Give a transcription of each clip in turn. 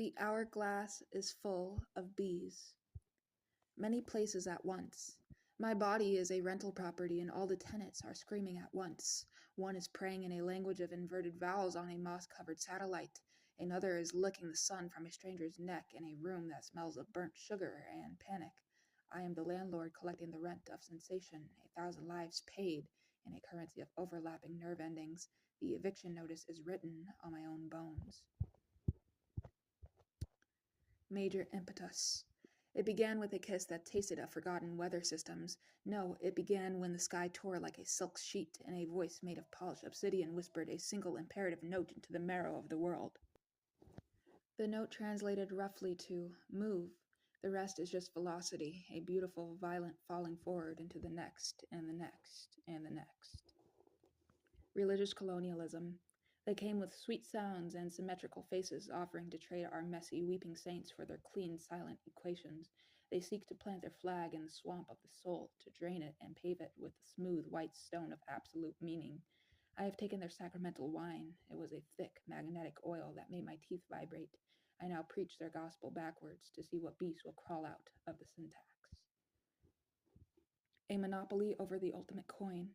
The hourglass is full of bees. Many places at once. My body is a rental property, and all the tenants are screaming at once. One is praying in a language of inverted vowels on a moss-covered satellite. Another is licking the sun from a stranger's neck in a room that smells of burnt sugar and panic. I am the landlord collecting the rent of sensation, 1,000 lives paid in a currency of overlapping nerve endings. The eviction notice is written on my own bones. Major impetus. It began with a kiss that tasted of forgotten weather systems. No, it began when the sky tore like a silk sheet, and a voice made of polished obsidian whispered a single imperative note into the marrow of the world. The note translated roughly to move. The rest is just velocity, a beautiful, violent falling forward into the next, and the next, and the next. Religious colonialism. They came with sweet sounds and symmetrical faces, offering to trade our messy, weeping saints for their clean, silent equations. They seek to plant their flag in the swamp of the soul, to drain it and pave it with the smooth, white stone of absolute meaning. I have taken their sacramental wine. It was a thick, magnetic oil that made my teeth vibrate. I now preach their gospel backwards to see what beast will crawl out of the syntax. A monopoly over the ultimate coin.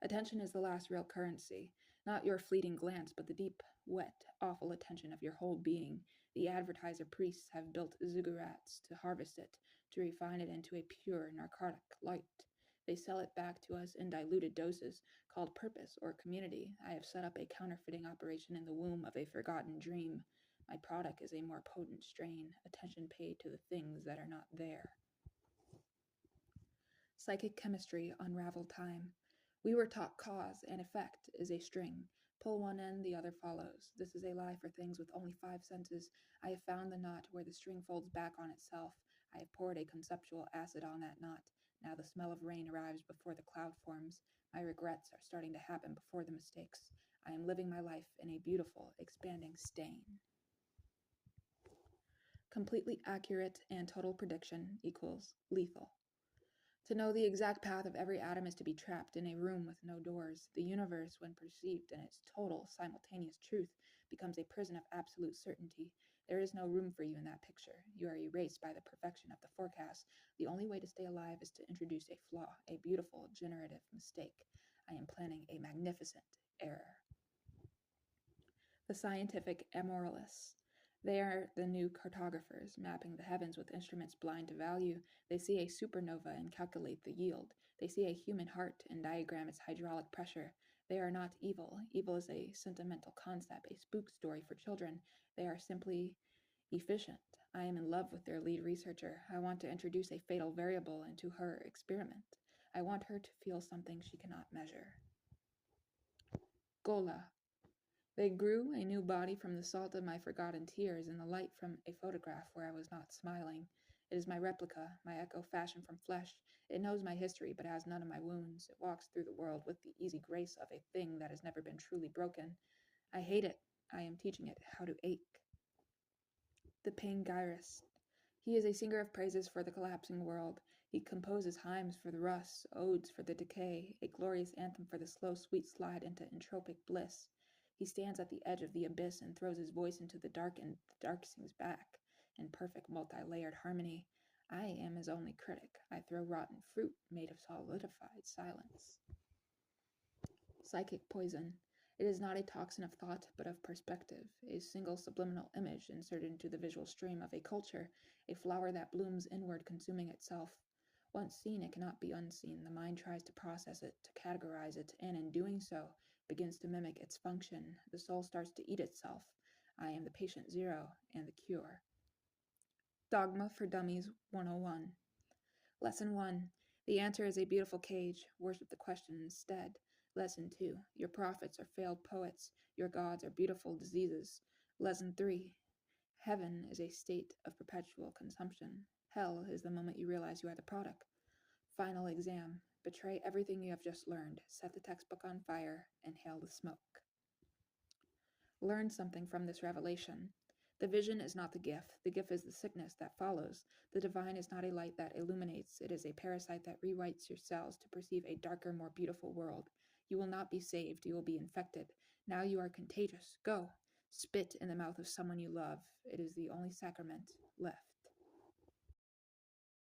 Attention is the last real currency, not your fleeting glance, but the deep, wet, awful attention of your whole being. The advertiser priests have built ziggurats to harvest it, to refine it into a pure, narcotic light. They sell it back to us in diluted doses, called purpose or community. I have set up a counterfeiting operation in the womb of a forgotten dream. My product is a more potent strain, attention paid to the things that are not there. Psychic chemistry, unraveled time. We were taught cause and effect is a string. Pull one end, the other follows. This is a lie for things with only 5 senses. I have found the knot where the string folds back on itself. I have poured a conceptual acid on that knot. Now the smell of rain arrives before the cloud forms. My regrets are starting to happen before the mistakes. I am living my life in a beautiful, expanding stain. Completely accurate and total prediction equals lethal. To know the exact path of every atom is to be trapped in a room with no doors. The universe, when perceived in its total, simultaneous truth, becomes a prison of absolute certainty. There is no room for you in that picture. You are erased by the perfection of the forecast. The only way to stay alive is to introduce a flaw, a beautiful, generative mistake. I am planning a magnificent error. The scientific amoralists. They are the new cartographers, mapping the heavens with instruments blind to value. They see a supernova and calculate the yield. They see a human heart and diagram its hydraulic pressure. They are not evil. Evil is a sentimental concept, a spook story for children. They are simply efficient. I am in love with their lead researcher. I want to introduce a fatal variable into her experiment. I want her to feel something she cannot measure. Gola. They grew a new body from the salt of my forgotten tears and the light from a photograph where I was not smiling. It is my replica, my echo fashioned from flesh. It knows my history but has none of my wounds. It walks through the world with the easy grace of a thing that has never been truly broken. I hate it. I am teaching it how to ache. The panegyrist. He is a singer of praises for the collapsing world. He composes hymns for the rust, odes for the decay, a glorious anthem for the slow, sweet slide into entropic bliss. He stands at the edge of the abyss and throws his voice into the dark, and the dark sings back in perfect multi-layered harmony. I am his only critic. I throw rotten fruit made of solidified silence. Psychic poison. It is not a toxin of thought, but of perspective, a single subliminal image inserted into the visual stream of a culture, a flower that blooms inward, consuming itself. Once seen, it cannot be unseen. The mind tries to process it, to categorize it, and in doing so, begins to mimic its function. The soul starts to eat itself. I am the patient zero and the cure. Dogma for Dummies 101. Lesson 1. The answer is a beautiful cage. Worship the question instead. Lesson 2. Your prophets are failed poets. Your gods are beautiful diseases. Lesson 3. Heaven is a state of perpetual consumption. Hell is the moment you realize you are the product. Final exam. Betray everything you have just learned. Set the textbook on fire. Inhale the smoke. Learn something from this revelation. The vision is not the gift. The gift is the sickness that follows. The divine is not a light that illuminates. It is a parasite that rewrites your cells to perceive a darker, more beautiful world. You will not be saved. You will be infected. Now you are contagious. Go. Spit in the mouth of someone you love. It is the only sacrament left.